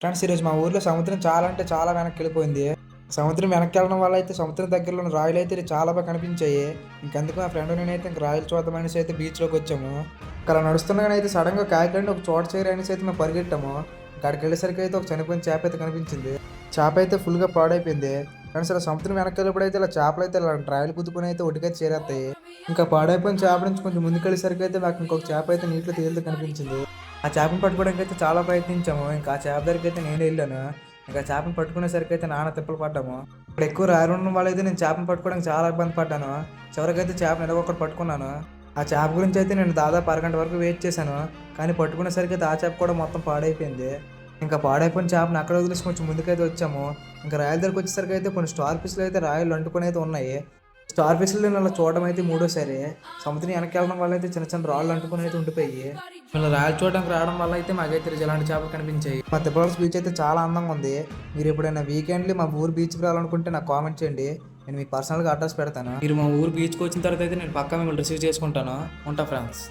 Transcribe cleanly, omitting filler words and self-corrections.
Friends ఈరోజు మా ఊర్లో సముద్రం చాలా అంటే చాలా వెనక్కి వెళ్ళిపోయింది. సముద్రం వెనక్కి వెళ్ళడం వల్ల అయితే సముద్రం దగ్గరలో ఉన్న రాయలు అయితే చాలా బాగా కనిపించాయి. ఇంకందుకు మా ఫ్రెండ్ నేనైతే ఇంక రాయలు చూద్దామనేసి అయితే బీచ్లోకి వచ్చాము. అలా నడుస్తుండగానైతే సడన్గా కాకినాడ ఒక చోట చేరి అనేసి అయితే మేము పరిగెట్టాము. అక్కడికి వెళ్ళేసరికి అయితే ఒక చనిపోయిన చేప అయితే కనిపించింది. చేప అయితే ఫుల్గా పాడైపోయింది. ఫ్రెండ్స్ ఇలా సముద్రం వెనక్కి వెళ్ళినప్పుడు అయితే ఇలా చేపలు అయితే ఇలా రాయలు గుద్దుకుని అయితే ఒడ్డుకైతే చేరేస్తాయి. ఇంకా పాడైపోయిన చేప నుంచి కొంచెం ముందుకెళ్ళేసరికి అయితే నాకు ఇంకొక చేప అయితే నీటిలో తేలుతూ కనిపించింది. ఆ చేపను పట్టుకోవడానికి అయితే చాలా ప్రయత్నించాము. ఇంకా ఆ చేప దగ్గరికి అయితే నేను వెళ్ళాను. ఇంకా చేపను పట్టుకునేసరికి అయితే నాన్న తిప్పలు పడ్డాము. ఇప్పుడు ఎక్కువ రాయలు ఉండడం వల్ల అయితే నేను చేపను పట్టుకోవడానికి చాలా ఇబ్బంది పడ్డాను. చివరికైతే చేపను ఎలాగో ఒకటి పట్టుకున్నాను. ఆ చేప గురించి అయితే నేను దాదాపు అరగంట వరకు వెయిట్ చేశాను. కానీ పట్టుకునేసరికి అయితే ఆ చేప కూడా మొత్తం పాడైపోయింది. ఇంకా పాడైపోయిన చేపను అక్కడ వదిలేసి కొంచెం ముందుకైతే వచ్చాము. ఇంకా రాయల దగ్గరికి వచ్చేసరికి అయితే కొన్ని స్టార్ ఫిష్లు అయితే రాయలు అంటుకొని అయితే ఉన్నాయి. స్టార్ ఫిష్లు నేను అలా చూడడం అయితే మూడోసారి. సముద్రం వెనక్కి వెళ్ళడం వల్ల అయితే చిన్న చిన్న రాళ్ళు అంటుకొని అయితే ఉండిపోయి ఇలా రాయలు చూడడానికి రావడం వల్ల అయితే మాకైతే ఇలాంటి చేపలు కనిపించాయి. మా తిప్పలస్ బీచ్ అయితే చాలా అందంగా ఉంది. మీరు ఎప్పుడైనా వీకెండ్లీ మా ఊరు బీచ్కి రావాలనుకుంటే నాకు కామెంట్ చేయండి. నేను మీకు పర్సనల్గా అడ్రస్ పెడతాను. మీరు మా ఊరు బీచ్కి వచ్చిన తర్వాత అయితే నేను పక్కా మిమ్మల్ని రిసీవ్ చేసుకుంటాను. ఉంటా ఫ్రెండ్స్.